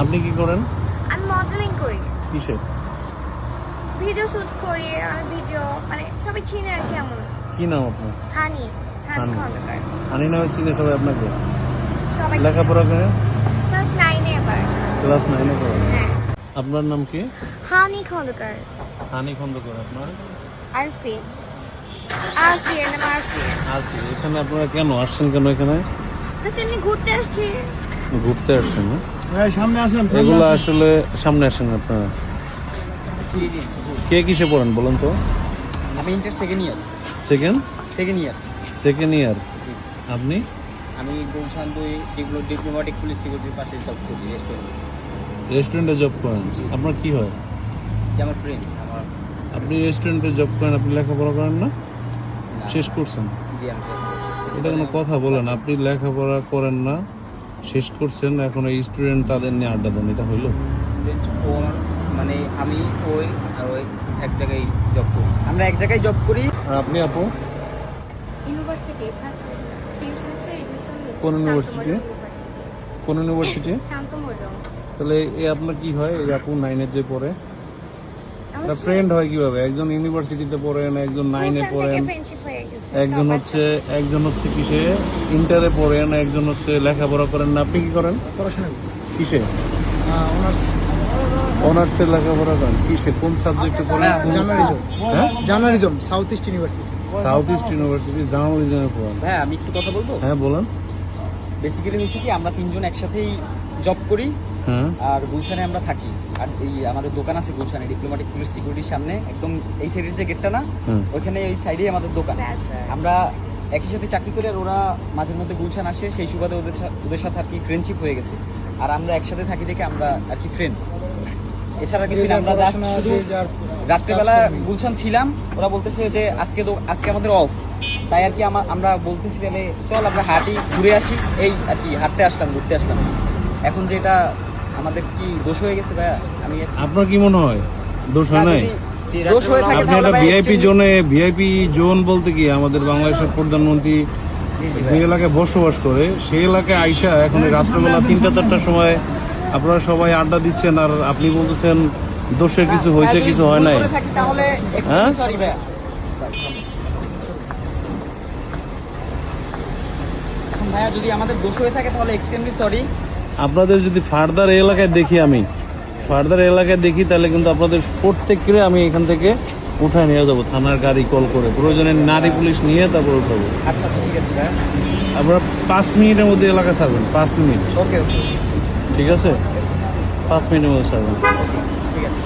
আপনি কি করেন? আমি মডেলিং করি, কিসে? ভিডিও শুট করি, আর ভিডিও মানে সবাই চিনে আর কি। এমন কি নাম আপনার? হানি হানি হানি। খন্দকার। হানি নামে চিনে সবাই আপনাকে? সবাই লেখাপড়া করে? ক্লাস 9 এবার। ক্লাস 9-এ করেন? হ্যাঁ। আপনার নাম কি? হানি খন্দকার। হানি খন্দকার। আপনার? আরফি। আরফি এর নাম আরফি। আছি। এখানে আপনারা কেন আসছেন, কেন এখানে? জাস্ট এমনি ঘুরতে আসছি। ঘুরতে আসছেন না? সামনে আসেন। এগুলো আসলে সামনে আসেন আপনারা। কে কিসে পড়েন বলুন তো? আমি inter second year. Second year. জি। আপনি? আমি গুলশান 2 ডিপ্লোম্যাটিক পুলিশ সিকিউরিটির পাশে জব করি রেস্টুরেন্টে জব করেন? আপনার কি হয়? যে আমার ফ্রেন্ড আমার। আপনি রেস্টুরেন্টে জব করেন, আপনি লেখাপড়া করেন না? শেষ করছেন? জি আমি এটা কোনো কথা বলেন? আপনি লেখাপড়া করেন না, শেষ করছেন, এখন এই স্টুডেন্ট তাদের নিয়ে আড্ডা দেন, এটা হইলো? স্টুডেন্ট মানে আমি ওই আর ওই এক জায়গায় জব করি, আমরা এক জায়গায় জব করি। আর আপনি আপু? University first semester admission. কোন ইউনিভার্সিটি? কোন ইউনিভার্সিটি? শান্তমোদম। তাহলে এই আপনার কি হয়? এই আপু 9-এর যে পড়ে, একটা ফ্রেন্ড হয় কিভাবে? একজন ইউনিভার্সিটিতে পড়েন, একজন 9-এ পড়েন, ফ্রেন্ডশিপ হয়ে গেছে। একজন হচ্ছে কিসে ইন্টারে পড়েন, একজন হচ্ছে লেখাপড়া করেন না। আপনি কি করেন? পড়াশোনা কিসে? অনার্স অনার্সে লেখাপড়া করেন? কিসে, কোন সাবজেক্টে পড়েন? জার্নালিজম। হ্যাঁ, journalism, South East University. South East University জার্নালিজমে পড়েন? ভাই আমি একটু কথা বলবো। হ্যাঁ বলেন। বেসিক্যালি হচ্ছে কি, আমরা তিনজন একসাথেই জব করি হ্যাঁ। আর গুলশানে আমরা থাকি। আর এই আমাদের দোকান আছে গুলশানে ডিপ্লোম্যাটিক পুলিশ সিকিউরিটির সামনে, একদম এই সাইডের যে গেটটা না, হুম। ওইখানে এই সাইডেই আমাদের দোকান। আমরা একই সাথে চাকরি করি আর ওরা মাঝের মধ্যে গুলশান আসে, সেই সুবাদে ওদের সাথে আর কি ফ্রেন্ডশিপ হয়ে গেছে। আর আমরা একসাথে থাকি দেখে আমরা আর কি ফ্রেন্ড, এছাড়া কিছু না। আমরা জাস্ট শুধু রাত্রেবেলা গুলশান ছিলাম, ওরা বলতেছে যে আজকে আমাদের অফ, তাই আর কি আমরা বলতেছি তাহলে চল আমরা হাঁটি ঘুরে আসি, এই আর কি হাঁটতে আসলাম, ঘুরতে আসলাম। এখন যেটা আমাদের কি দোষ হয়ে গেছে ভাইয়া? আমি আপনার কি মনে হয় দোষ হয় নাই? দোষ হয়ে থাকে আপনি একটা ভিআইপি জোন বলতে কি, আমাদের বাংলাদেশের প্রধানমন্ত্রী যে এলাকায় বসবাস করে, সেই এলাকায় আইসা এখন এই রাত্রেবেলা 3টা-4টার সময় আপনারা সবাই আড্ডা দিচ্ছেন, আর আপনি বলতেছেন দোষের কিছু হয়েছে, কিছু হয় নাই। তাহলে হ্যাঁ? সরি ভাইয়া। এখন ভাইয়া যদি আমাদের দোষ হয়ে থাকে তাহলে এক্সট্রিমলি সরি। আপনাদের যদি ফার্দার এলাকায় দেখি তাহলে কিন্তু আপনাদের প্রত্যেককে আমি এখান থেকে উঠায় নিয়ে যাবো, থানার গাড়ি কল করে, প্রয়োজনে নারী পুলিশ নিয়ে তারপর উঠাবো। আচ্ছা আচ্ছা ঠিক আছে ভাইয়া। আপনারা 5 মিনিটের মধ্যে এলাকা ছাড়বেন। 5 মিনিট, ওকে ওকে ঠিক আছে? 5 মিনিটের মধ্যে ছাড়বেন। ঠিক আছে।